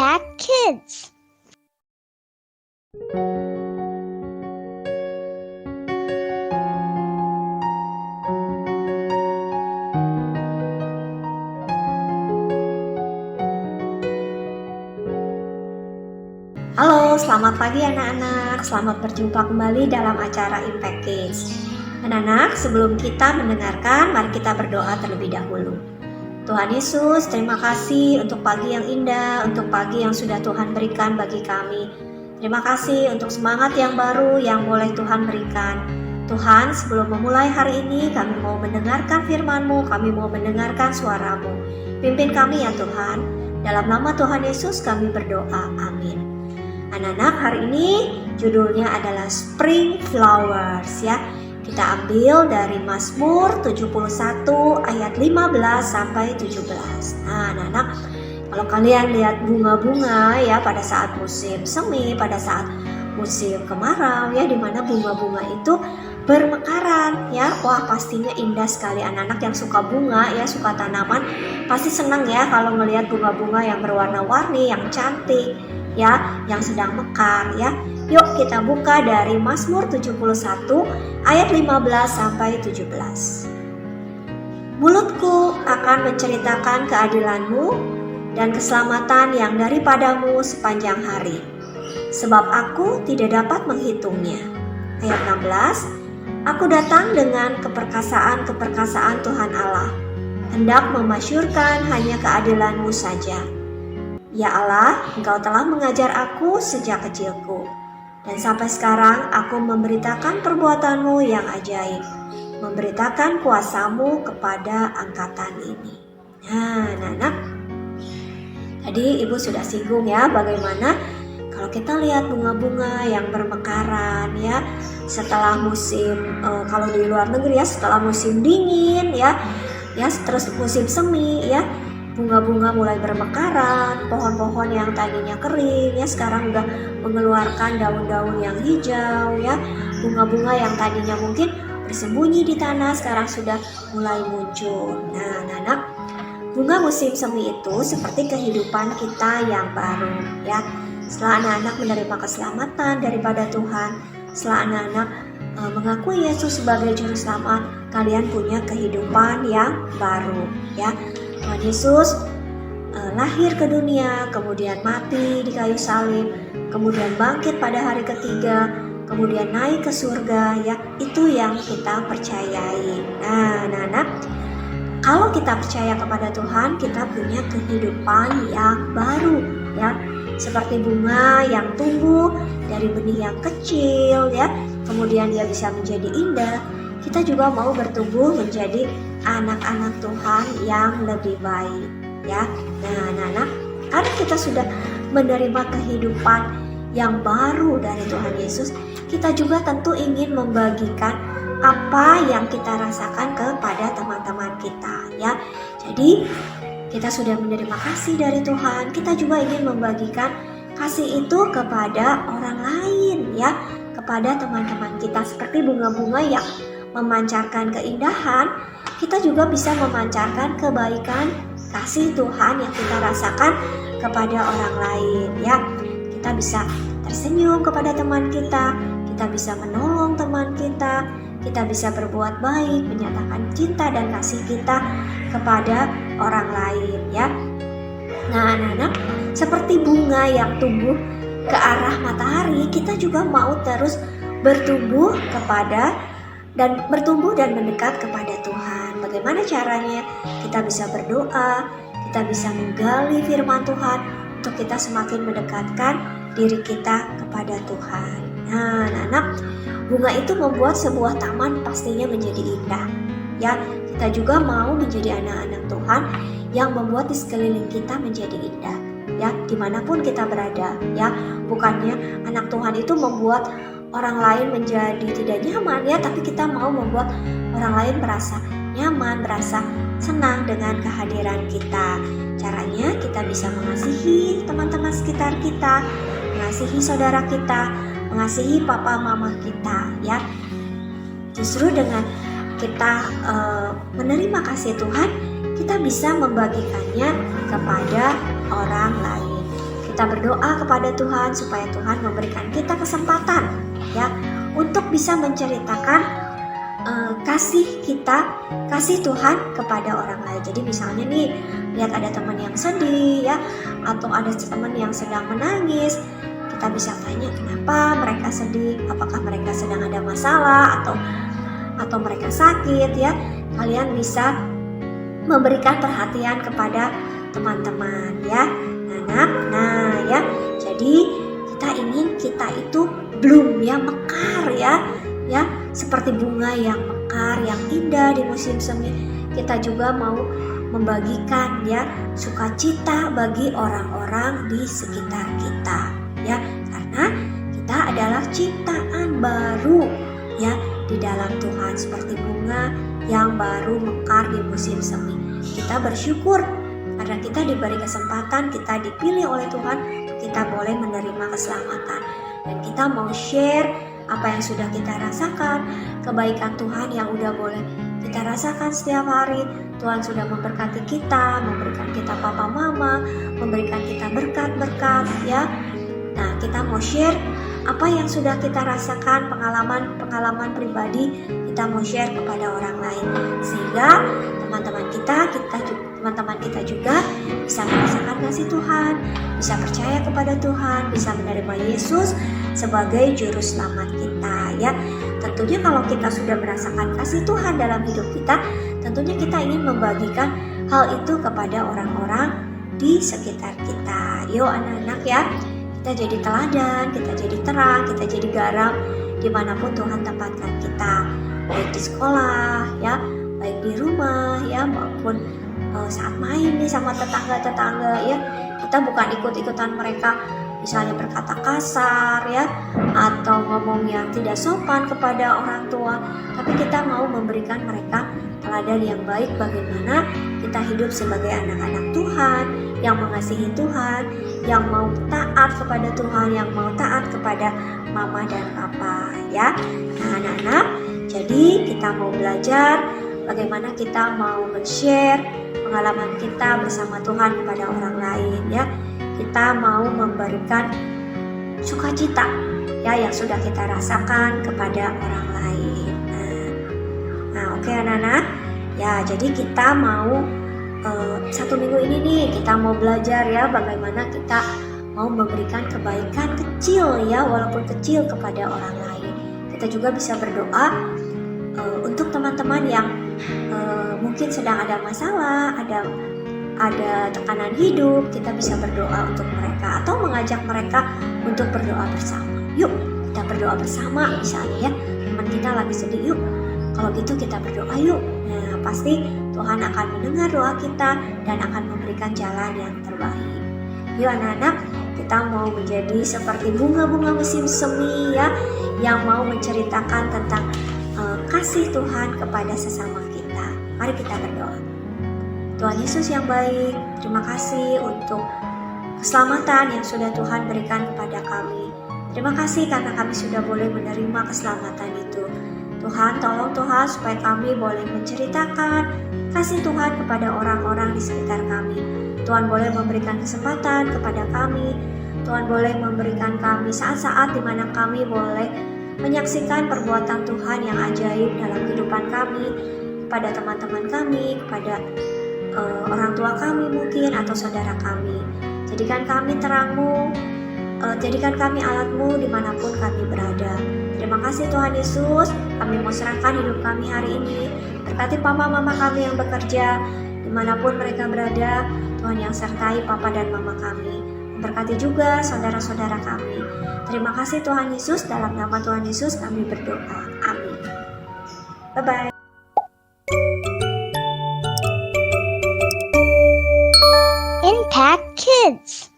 Impact Kids. Halo, selamat pagi anak-anak. Selamat berjumpa kembali dalam acara Impact Kids. Anak-anak, sebelum kita mendengarkan, mari kita berdoa terlebih dahulu. Tuhan Yesus, terima kasih untuk pagi yang indah, untuk pagi yang sudah Tuhan berikan bagi kami. Terima kasih untuk semangat yang baru yang boleh Tuhan berikan. Tuhan, sebelum memulai hari ini, kami mau mendengarkan firman-Mu, kami mau mendengarkan suara-Mu. Pimpin kami ya Tuhan. Dalam nama Tuhan Yesus kami berdoa. Amin. Anak-anak, hari ini judulnya adalah Spring Flowers ya. Kita ambil dari Mazmur 71 ayat 15 sampai 17. Nah, anak-anak, kalau kalian lihat bunga-bunga ya pada saat musim semi, pada saat musim kemarau ya, di mana bunga-bunga itu bermekaran ya. Wah, pastinya indah sekali. Anak-anak yang suka bunga ya, suka tanaman, pasti senang ya kalau melihat bunga-bunga yang berwarna-warni, yang cantik ya, yang sedang mekar ya. Yuk kita buka dari Mazmur 71 ayat 15 sampai 17. Mulutku akan menceritakan keadilan-Mu dan keselamatan yang daripadamu sepanjang hari, sebab aku tidak dapat menghitungnya. Ayat 16, aku datang dengan keperkasaan-keperkasaan Tuhan Allah, hendak memasyurkan hanya keadilan-Mu saja. Ya Allah, Engkau telah mengajar aku sejak kecilku, dan sampai sekarang aku memberitakan perbuatan-Mu yang ajaib, memberitakan kuasa-Mu kepada angkatan ini. Nah, anak-anak, tadi Ibu sudah singgung ya bagaimana kalau kita lihat bunga-bunga yang bermekaran ya, setelah musim kalau di luar negeri ya, setelah musim dingin ya, terus musim semi ya, bunga-bunga mulai bermekaran, pohon-pohon yang tadinya kering ya sekarang udah mengeluarkan daun-daun yang hijau ya. Bunga-bunga yang tadinya mungkin bersembunyi di tanah sekarang sudah mulai muncul. Nah, anak-anak, bunga musim semi itu seperti kehidupan kita yang baru ya. Setelah anak-anak menerima keselamatan daripada Tuhan, setelah anak-anak mengakui Yesus sebagai juru selamat, kalian punya kehidupan yang baru ya. Tuhan Yesus lahir ke dunia, kemudian mati di kayu salib, kemudian bangkit pada hari ketiga, kemudian naik ke surga ya. Itu yang kita percayai. Nah, anak-anak, kalau kita percaya kepada Tuhan, kita punya kehidupan yang baru ya. Seperti bunga yang tumbuh dari benih yang kecil ya, kemudian dia bisa menjadi indah. Kita juga mau bertumbuh menjadi anak-anak Tuhan yang lebih baik ya. Nah, anak-anak, karena kita sudah menerima kehidupan yang baru dari Tuhan Yesus, kita juga tentu ingin membagikan apa yang kita rasakan kepada teman-teman kita ya. Jadi kita sudah menerima kasih dari Tuhan, kita juga ingin membagikan kasih itu kepada orang lain ya, kepada teman-teman kita. Seperti bunga-bunga yang memancarkan keindahan, kita juga bisa memancarkan kebaikan kasih Tuhan yang kita rasakan kepada orang lain ya. Kita bisa tersenyum kepada teman kita bisa menolong teman kita bisa berbuat baik, menyatakan cinta dan kasih kita kepada orang lain ya. Nah, anak-anak, seperti bunga yang tumbuh ke arah matahari, kita juga mau terus bertumbuh dan mendekat kepada Tuhan. Bagaimana caranya? Kita bisa berdoa, kita bisa menggali firman Tuhan untuk kita semakin mendekatkan diri kita kepada Tuhan. Nah, anak-anak, bunga itu membuat sebuah taman pastinya menjadi indah. Ya, kita juga mau menjadi anak-anak Tuhan yang membuat di sekeliling kita menjadi indah. Ya, dimanapun kita berada. Ya, bukannya anak Tuhan itu membuat orang lain menjadi tidak nyaman ya, tapi kita mau membuat orang lain merasa nyaman, merasa senang dengan kehadiran kita. Caranya kita bisa mengasihi teman-teman sekitar kita, mengasihi saudara kita, mengasihi papa mama kita ya. Justru dengan kita menerima kasih Tuhan, kita bisa membagikannya kepada orang lain. kita berdoa kepada Tuhan supaya Tuhan memberikan kita kesempatan ya untuk bisa menceritakan kasih Tuhan kepada orang lain. Jadi misalnya nih, lihat ada teman yang sedih ya, atau ada teman yang sedang menangis, kita bisa tanya kenapa mereka sedih, apakah mereka sedang ada masalah atau mereka sakit ya. Kalian bisa memberikan perhatian kepada teman-teman ya, anak. Nah ya, jadi kita ingin kita itu bloom ya, mekar ya, seperti bunga yang mekar, yang indah di musim semi. Kita juga mau membagikan ya sukacita bagi orang-orang di sekitar kita ya, karena kita adalah ciptaan baru ya di dalam Tuhan, seperti bunga yang baru mekar di musim semi. Kita bersyukur karena kita diberi kesempatan, kita dipilih oleh Tuhan, kita boleh menerima keselamatan, dan kita mau share apa yang sudah kita rasakan, kebaikan Tuhan yang udah boleh kita rasakan setiap hari. Tuhan sudah memberkati kita, memberikan kita papa mama, memberikan kita berkat-berkat ya. Nah, kita mau share apa yang sudah kita rasakan, pengalaman pribadi, kita mau share kepada orang lain, sehingga teman-teman kita juga bisa merasakan kasih Tuhan, bisa percaya kepada Tuhan, bisa menerima Yesus sebagai juru selamat kita ya. Tentunya kalau kita sudah merasakan kasih Tuhan dalam hidup kita, tentunya kita ingin membagikan hal itu kepada orang-orang di sekitar kita. Yuk anak-anak ya, kita jadi teladan, kita jadi terang, kita jadi garam dimanapun Tuhan tempatkan kita, baik di sekolah ya, baik di rumah ya, maupun saat main nih sama tetangga-tetangga ya. Kita bukan ikut-ikutan mereka misalnya berkata kasar ya, atau ngomong yang tidak sopan kepada orang tua, tapi kita mau memberikan mereka teladan yang baik bagaimana kita hidup sebagai anak-anak Tuhan yang mengasihi Tuhan, yang mau taat kepada Tuhan, yang mau taat kepada mama dan papa ya. Nah anak-anak, jadi kita mau belajar bagaimana kita mau men-share pengalaman kita bersama Tuhan kepada orang lain ya. Kita mau memberikan sukacita ya yang sudah kita rasakan kepada orang lain. Nah oke anak-anak ya, jadi kita mau satu minggu ini nih kita mau belajar ya bagaimana kita mau memberikan kebaikan kecil ya, walaupun kecil kepada orang lain. Kita juga bisa berdoa untuk teman-teman yang mungkin sedang ada masalah, ada tekanan hidup. Kita bisa berdoa untuk mereka atau mengajak mereka untuk berdoa bersama. Yuk kita berdoa bersama misalnya ya, teman kita lagi sedih, yuk kalau gitu kita berdoa yuk. Nah pasti Tuhan akan mendengar doa kita dan akan memberikan jalan yang terbaik. Yuk anak-anak, kita mau menjadi seperti bunga-bunga musim semi ya, yang mau menceritakan tentang kasih Tuhan kepada sesama kita. Mari kita berdoa. Tuhan Yesus yang baik, terima kasih untuk keselamatan yang sudah Tuhan berikan kepada kami. Terima kasih karena kami sudah boleh menerima keselamatan itu. Tuhan, tolong Tuhan supaya kami boleh menceritakan kasih Tuhan kepada orang-orang di sekitar kami. Tuhan boleh memberikan kesempatan kepada kami. Tuhan boleh memberikan kami saat-saat di mana kami boleh menyaksikan perbuatan Tuhan yang ajaib dalam kehidupan kami, kepada teman-teman kami, kepada orang tua kami mungkin, atau saudara kami. Jadikan kami terang-Mu, jadikan kami alat-Mu dimanapun kami berada. Terima kasih Tuhan Yesus, kami mau serahkan hidup kami hari ini. Berkati papa mama kami yang bekerja, dimanapun mereka berada. Tuhan yang sertai papa dan mama kami. Berkati juga saudara-saudara kami. Terima kasih Tuhan Yesus, dalam nama Tuhan Yesus kami berdoa. Amin. Bye-bye. Impact Kids.